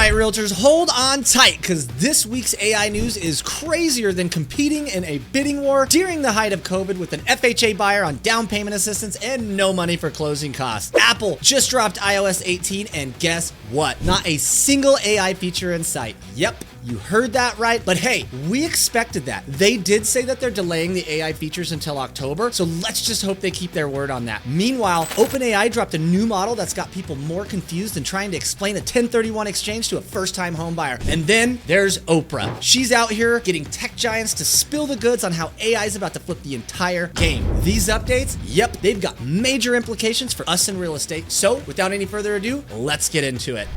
right, realtors, hold on tight, because this week's AI news is crazier than competing in a bidding war during the height of COVID with an FHA buyer on down payment assistance and no money for closing costs. Apple just dropped iOS 18, and guess what? Not a single AI feature in sight. Yep. You heard that right, but hey, we expected that. They did say that they're delaying the AI features until October, so let's just hope they keep their word on that. Meanwhile, OpenAI dropped a new model that's got people more confused than trying to explain a 1031 exchange to a first-time home buyer. And then there's Oprah. She's out here getting tech giants to spill the goods on how AI is about to flip the entire game. These updates, yep, they've got major implications for us in real estate. So without any further ado, let's get into it.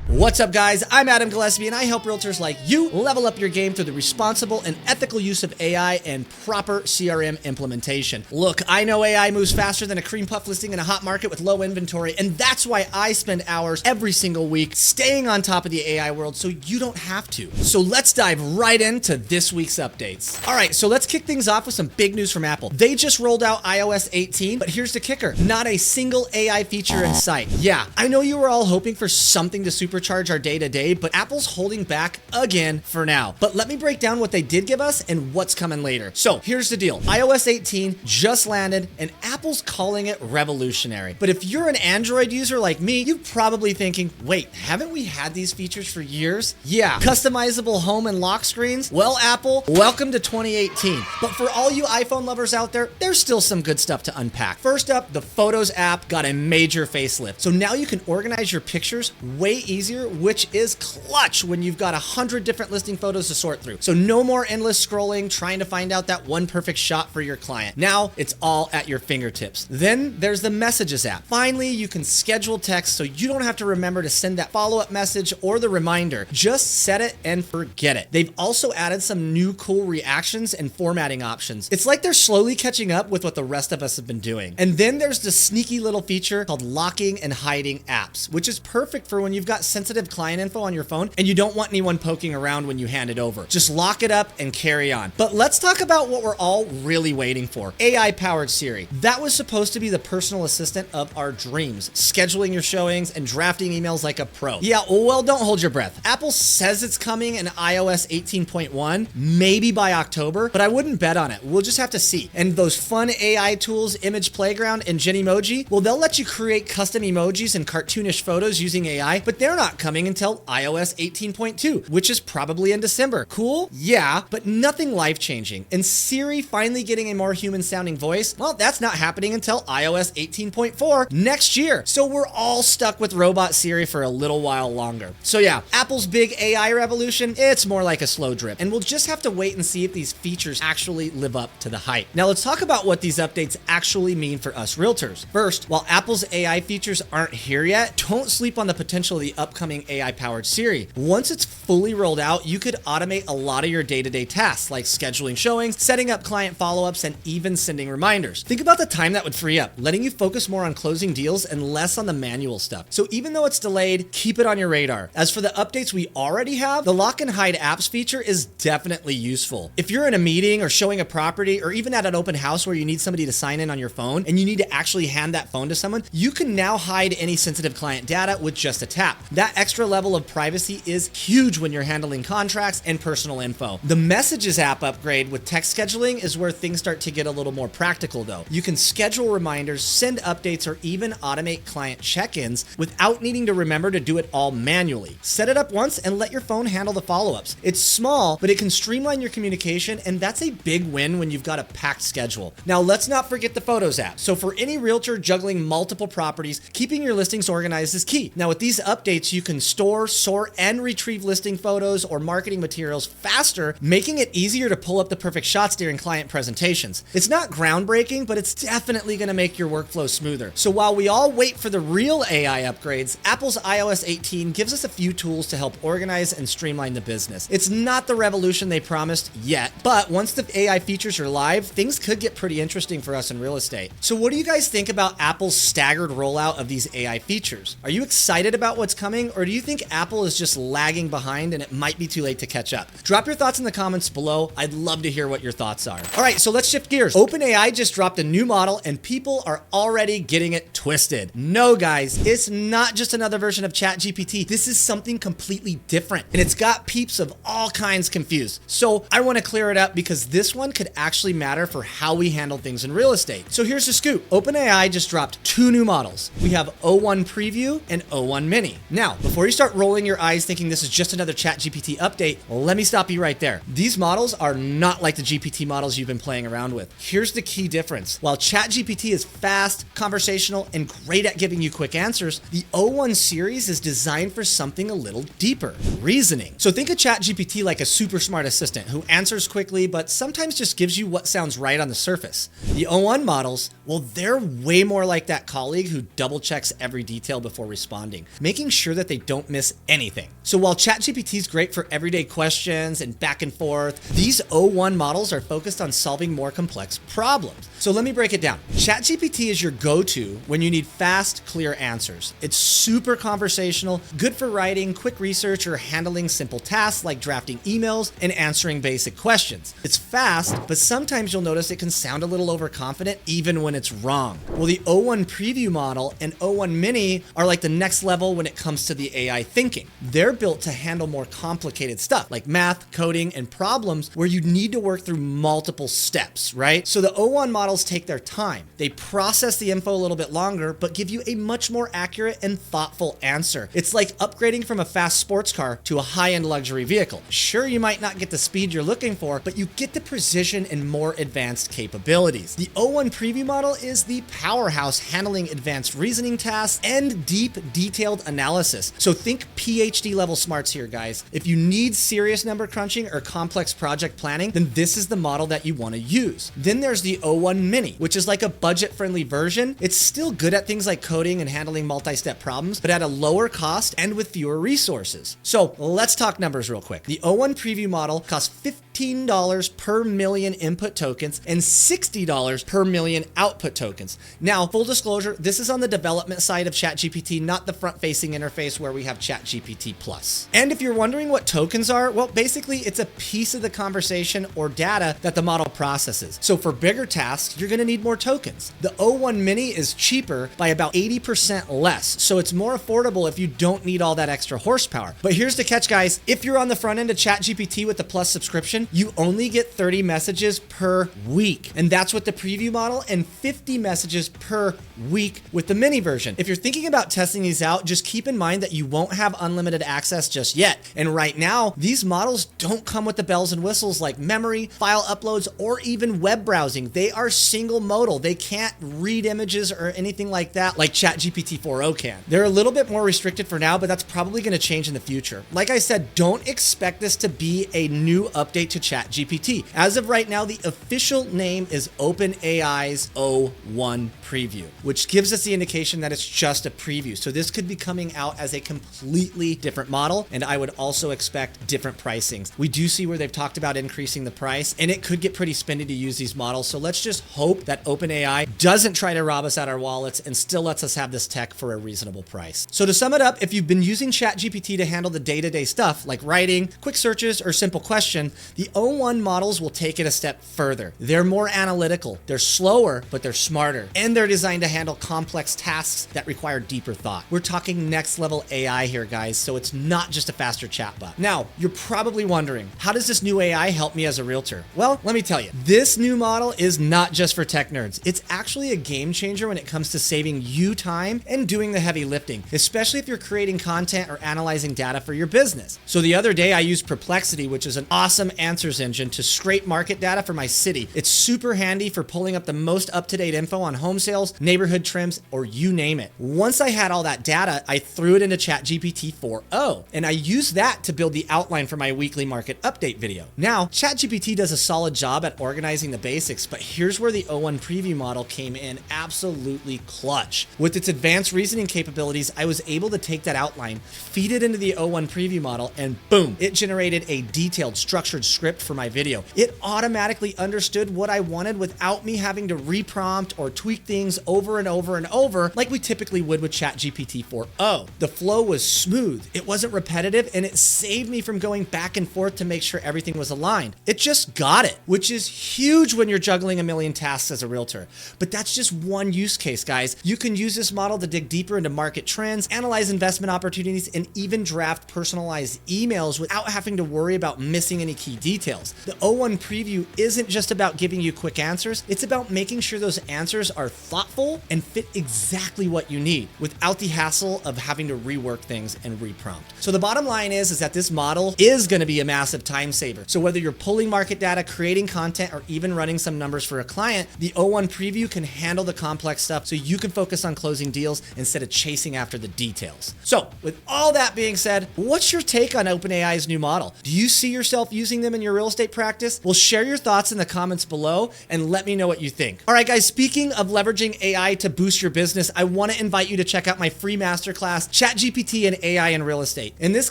What's up, guys? I'm Adam Gillespie, and I help realtors like you level up your game through the responsible and ethical use of AI and proper CRM implementation. Look, I know AI moves faster than a cream puff listing in a hot market with low inventory, and that's why I spend hours every single week staying on top of the AI world so you don't have to. So let's dive right into this week's updates. All right, so let's kick things off with some big news from Apple. They just rolled out iOS 18, but here's the kicker. Not a single AI feature in sight. Yeah, I know you were all hoping for something to supercharge our day-to-day, but Apple's holding back again for now. But let me break down what they did give us and what's coming later. So here's the deal. iOS 18 just landed, and Apple's calling it revolutionary. But if you're an Android user like me, you're probably thinking, wait, haven't we had these features for years? Yeah, customizable home and lock screens? Well, Apple, welcome to 2018. But for all you iPhone lovers out there, there's still some good stuff to unpack. First up, the Photos app got a major facelift. So now you can organize your pictures way easier, which is clutch when you've got 100 different listing photos to sort through. So no more endless scrolling trying to find out that one perfect shot for your client. Now it's all at your fingertips. Then there's the Messages app. Finally, you can schedule text so you don't have to remember to send that follow-up message or the reminder. Just set it and forget it. They've also added some new cool reactions and formatting options. It's like they're slowly catching up with what the rest of us have been doing. And then there's the sneaky little feature called locking and hiding apps, which is perfect for when you've got sensitive client info on your phone and you don't want anyone poking around when you hand it over. Just lock it up and carry on. But let's talk about what we're all really waiting for. AI-powered Siri. That was supposed to be the personal assistant of our dreams, scheduling your showings and drafting emails like a pro. Yeah, well, don't hold your breath. Apple says it's coming in iOS 18.1, maybe by October, but I wouldn't bet on it. We'll just have to see. And those fun AI tools, Image Playground and Genemoji, well, they'll let you create custom emojis and cartoonish photos using AI, but they're not coming until iOS 18.2, which is probably in December. Cool? Yeah, but nothing life-changing. And Siri finally getting a more human-sounding voice, well, that's not happening until iOS 18.4 next year. So we're all stuck with robot Siri for a little while longer. So yeah, Apple's big AI revolution, it's more like a slow drip. And we'll just have to wait and see if these features actually live up to the hype. Now let's talk about what these updates actually mean for us realtors. First, while Apple's AI features aren't here yet, don't sleep on the potential of the upcoming AI-powered Siri. Once it's fully rolled out, you could automate a lot of your day-to-day tasks, like scheduling showings, setting up client follow-ups, and even sending reminders. Think about the time that would free up, letting you focus more on closing deals and less on the manual stuff. So even though it's delayed, keep it on your radar. As for the updates we already have, the lock and hide apps feature is definitely useful. If you're in a meeting or showing a property or even at an open house where you need somebody to sign in on your phone and you need to actually hand that phone to someone, you can now hide any sensitive client data with just a tap. That extra level of privacy is huge when you're handling contracts and personal info. The Messages app upgrade with text scheduling is where things start to get a little more practical though. You can schedule reminders, send updates, or even automate client check-ins without needing to remember to do it all manually. Set it up once and let your phone handle the follow-ups. It's small, but it can streamline your communication, and that's a big win when you've got a packed schedule. Now let's not forget the Photos app. So for any realtor juggling multiple properties, keeping your listings organized is key. Now with these updates, you can store, sort, and retrieve listing photos or marketing materials faster, making it easier to pull up the perfect shots during client presentations. It's not groundbreaking, but it's definitely going to make your workflow smoother. So while we all wait for the real AI upgrades, Apple's iOS 18 gives us a few tools to help organize and streamline the business. It's not the revolution they promised yet, but once the AI features are live, things could get pretty interesting for us in real estate. So what do you guys think about Apple's staggered rollout of these AI features? Are you excited about what's coming, or or do you think Apple is just lagging behind and it might be too late to catch up? Drop your thoughts in the comments below. I'd love to hear what your thoughts are. All right, so let's shift gears. OpenAI just dropped a new model and people are already getting it twisted. No, guys, it's not just another version of ChatGPT. This is something completely different, and it's got peeps of all kinds confused. So I want to clear it up because this one could actually matter for how we handle things in real estate. So here's the scoop. OpenAI just dropped 2 new models. We have O1 Preview and O1 Mini. Now, before you start rolling your eyes thinking this is just another ChatGPT update, let me stop you right there. These models are not like the GPT models you've been playing around with. Here's the key difference. While ChatGPT is fast, conversational, and great at giving you quick answers, the O1 series is designed for something a little deeper, reasoning. So think of ChatGPT like a super smart assistant who answers quickly, but sometimes just gives you what sounds right on the surface. The O1 models, well, they're way more like that colleague who double checks every detail before responding, making sure that they don't miss anything. So while ChatGPT is great for everyday questions and back and forth, these O1 models are focused on solving more complex problems. So let me break it down. ChatGPT is your go-to when you need fast, clear answers. It's super conversational, good for writing, quick research, or handling simple tasks like drafting emails and answering basic questions. It's fast, but sometimes you'll notice it can sound a little overconfident even when it's wrong. Well, the O1 Preview model and O1 Mini are like the next level when it comes to the AI thinking. They're built to handle more complicated stuff like math, coding, and problems where you need to work through multiple steps, right? So the O1 models take their time. They process the info a little bit longer, but give you a much more accurate and thoughtful answer. It's like upgrading from a fast sports car to a high-end luxury vehicle. Sure, you might not get the speed you're looking for, but you get the precision and more advanced capabilities. The O1 Preview model is the powerhouse handling advanced reasoning tasks and deep, detailed analysis. So think PhD level smarts here, guys. If you need serious number crunching or complex project planning, then this is the model that you want to use. Then there's the O1 Mini, which is like a budget-friendly version. It's still good at things like coding and handling multi-step problems, but at a lower cost and with fewer resources. So let's talk numbers real quick. The O1 Preview model costs $15 per million input tokens and $60 per million output tokens. Now, full disclosure, this is on the development side of ChatGPT, not the front-facing interface where we have ChatGPT Plus. And if you're wondering what tokens are, well, basically it's a piece of the conversation or data that the model processes. So for bigger tasks, you're gonna need more tokens. The O1 Mini is cheaper by about 80% less, so it's more affordable if you don't need all that extra horsepower. But here's the catch, guys. If you're on the front end of ChatGPT with the Plus subscription, you only get 30 messages per week. And that's with the Preview model and 50 messages per week with the Mini version. If you're thinking about testing these out, just keep in mind that you won't have unlimited access just yet. And right now, these models don't come with the bells and whistles like memory, file uploads, or even web browsing. They are single modal. They can't read images or anything like that like ChatGPT 4o can. They're a little bit more restricted for now, but that's probably going to change in the future. Like I said, don't expect this to be a new update to ChatGPT. As of right now, the official name is OpenAI's O1 Preview, which gives us the indication that it's just a preview. So this could be coming out as a completely different model, and I would also expect different pricings. We do see where they've talked about increasing the price, and it could get pretty spendy to use these models. So let's just hope that OpenAI doesn't try to rob us out our wallets and still lets us have this tech for a reasonable price. So to sum it up, if you've been using ChatGPT to handle the day-to-day stuff like writing, quick searches, or simple question, the O1 models will take it a step further. They're more analytical, they're slower, but they're smarter, and they're designed to handle complex tasks that require deeper thought. We're talking next level AI here, guys, so it's not just a faster chatbot. Now, you're probably wondering, how does this new AI help me as a realtor? Well, let me tell you, this new model is not just for tech nerds. It's actually a game changer when it comes to saving you time and doing the heavy lifting, especially if you're creating content or analyzing data for your business. So the other day I used Perplexity, which is an awesome answers engine, to scrape market data for my city. It's super handy for pulling up the most up-to-date info on home sales, neighborhood trims, or you name it. Once I had all that data, I threw it into ChatGPT 4o, and I used that to build the outline for my weekly market update video. Now, ChatGPT does a solid job at organizing the basics, but here's where the O1 Preview model came in absolutely clutch. With its advanced reasoning capabilities, I was able to take that outline, feed it into the O1 Preview model, and boom, it generated a detailed, structured script for my video. It automatically understood what I wanted without me having to reprompt or tweak things over and over and over like we typically would with ChatGPT 4o. The flow was smooth, it wasn't repetitive, and it saved me from going back and forth to make sure everything was aligned. It just got it, which is huge when you're juggling a million tasks as a realtor. But that's just one use case, guys. You can use this model to dig deeper into market trends, analyze investment opportunities, and even draft personalized emails without having to worry about missing any key details. The O1 preview isn't just about giving you quick answers, it's about making sure those answers are thoughtful and fit exactly what you need without the hassle of having to rework things and reprompt. So the bottom line is that this model is going to be a massive time saver. So whether you're pulling market data, creating content, or even running some numbers for a client, the O1 preview can handle the complex stuff so you can focus on closing deals instead of chasing after the details. So with all that being said, what's your take on OpenAI's new model? Do you see yourself using them in your real estate practice? Well, share your thoughts in the comments below and let me know what you think. All right, guys, speaking of leveraging AI to boost your business, I want to invite you to check out my free masterclass, ChatGPT and AI in Real Estate. In this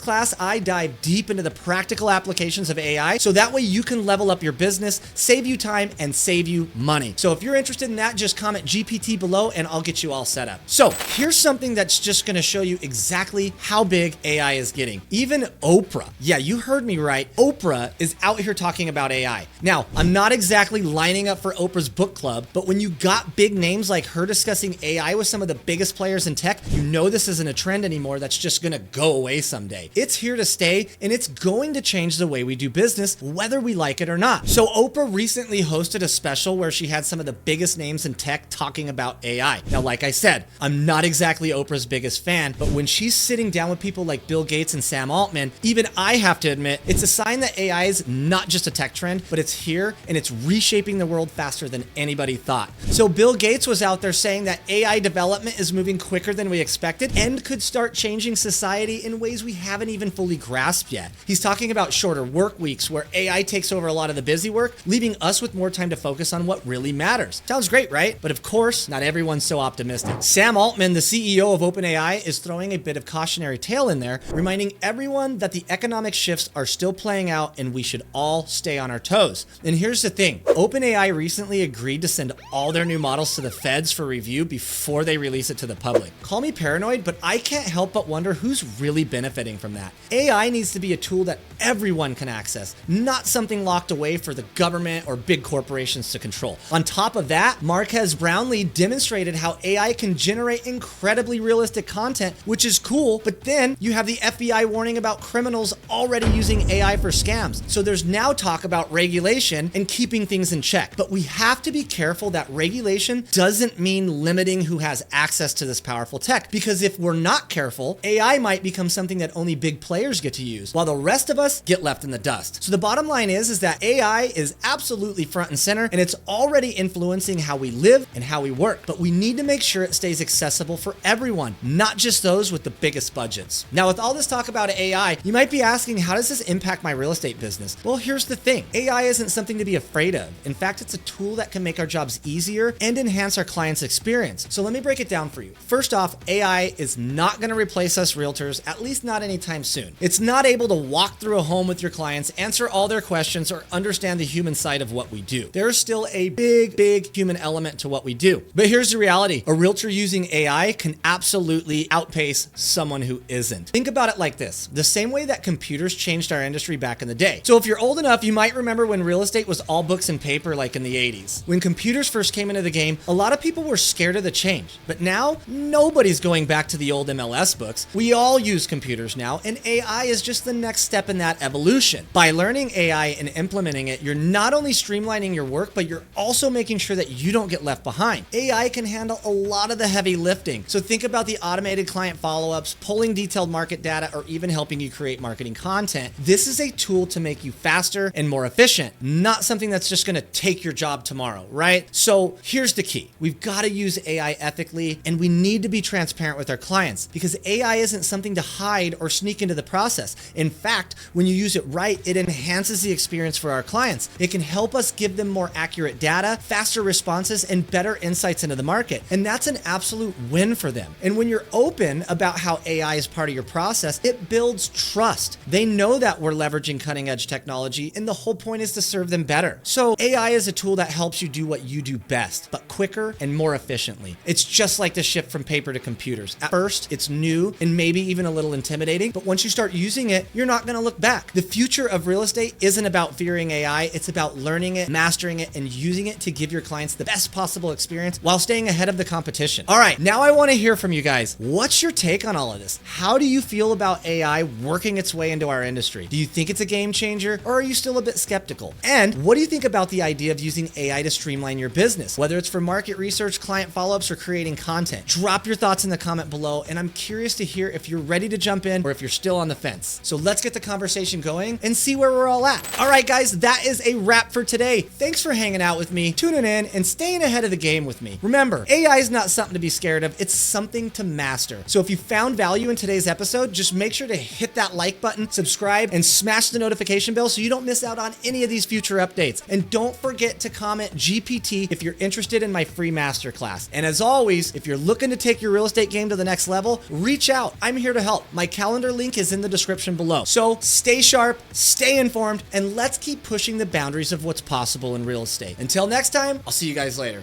class, I dive deep into the practical applications of AI so that way you can level up your business, save you time, and save you money. So if you're interested in that, just comment GPT below and I'll get you all set up. So here's something that's just going to show you exactly how big AI is getting. Even Oprah, yeah, you heard me right, Oprah is out here talking about AI. Now, I'm not exactly lining up for Oprah's book club, but when you got big names like her discussing AI with some of the biggest players in tech, you know this isn't a trend anymore that's just going to go away someday. It's here to stay, and it's going to change the way we do business, whether we like it or not. So Oprah recently hosted a special where she had some of the biggest names in tech talking about AI. Now, like I said, I'm not exactly Oprah's biggest fan, but when she's sitting down with people like Bill Gates and Sam Altman, even I have to admit, it's a sign that AI is not just a tech trend, but it's here and it's reshaping the world faster than anybody thought. So Bill Gates was out there saying that AI development is moving quicker than we expected and could start changing society in ways we haven't even fully grasped yet. He's talking about shorter work weeks where AI takes over a lot of the busy work, leaving us with more time to focus on what really matters. Sounds great, right? But of course, not everyone's so optimistic. Sam Altman, the CEO of OpenAI, is throwing a bit of cautionary tale in there, reminding everyone that the economic shifts are still playing out and we should all stay on our toes. And here's the thing, OpenAI recently agreed to send all their new models to the feds for review before they release it to the public. Call me paranoid, but I can't help but wonder who's really benefiting from that. AI needs to be a tool that everyone can access, not something locked away for the government or big corporations to control. On top of that, Marquez Brownlee demonstrated how AI can generate incredibly realistic content, which is cool, but then you have the FBI warning about criminals already using AI for scams. So there's now talk about regulation and keeping things in check. But we have to be careful that regulation doesn't mean limiting who has access to this powerful tech, because if we're not careful, AI might become something that only big players get to use, while the rest of us get left in the dust. So the bottom line is that AI is absolutely front and center, and it's already influencing how we live and how we work. But we need to make sure it stays accessible for everyone, not just those with the biggest budgets. Now, with all this talk about AI, you might be asking, how does this impact my real estate business? Well, here's the thing. AI isn't something to be afraid of. In fact, it's a tool that can make our jobs easier and enhance our clients' experience. So let me break it down for you. First off, AI is not going to replace us realtors, at least not anytime soon. It's not able to walk through a home with your clients, answer all their questions, or understand the human side of what we do. There's still a big human element to what we do. But here's the reality. A realtor using AI can absolutely outpace someone who isn't. Think about it like this. The same way that computers changed our industry back in the day. So if you're old enough, you might remember when real estate was all books and paper like in the 80s. When computers first came into the game, a lot of people were scared of the change. But now, nobody's going back to the old MLS books. We all use computers now, and AI is just the next step in that evolution. By learning AI and implementing it, you're not only streamlining your work, but you're also making sure that you don't get left behind. AI can handle a lot of the heavy lifting. So think about the automated client follow-ups, pulling detailed market data, or even helping you create marketing content. This is a tool to make you faster and more efficient, not something that's just gonna take your job tomorrow, right? So here's the key. We've gotta use AI ethically, and we need to be transparent with our clients, because AI isn't something to hide or sneak into the process. In fact, when you use it right, it enhances the experience for our clients. It can help us give them more accurate data, faster responses, and better insights into the market. And that's an absolute win for them. And when you're open about how AI is part of your process, it builds trust. They know that we're leveraging cutting edge technology, and the whole point is to serve them better. So AI is a tool that helps you do what you do best, but quicker and more efficiently. It's just like the shift from paper to computers. At first, it's new and maybe even a little intimidating, but once you start using it, you're not gonna look back. The future of real estate isn't about fearing AI, it's about learning it, mastering it, and using it to give your clients the best possible experience while staying ahead of the competition. All right, now I wanna hear from you guys. What's your take on all of this? How do you feel about AI working its way into our industry? Do you think it's a game changer, or are you still a bit skeptical? And what do you think about the idea of using AI to streamline your business, whether it's for market research, client follow-ups, or creating content? Drop your thoughts in the comment below, and I'm curious to hear if you're ready to jump in or if you're still on the fence. So let's get the conversation going and see where we're all at. All right, guys, that is a wrap for today. Thanks for hanging out with me, tuning in, and staying ahead of the game with me. Remember, AI is not something to be scared of, it's something to master. So if you found value in today's episode, just make sure to hit that like button, subscribe, and smash the notification bell so you don't miss out on any of these future updates. And don't forget to comment GPT if you're interested in my free masterclass. And as always, if you're looking to take your real estate game to the next level, reach out. I'm here to help. My calendar link is in the description below. So stay sharp, stay informed, and let's keep pushing the boundaries of what's possible in real estate. Until next time, I'll see you guys later.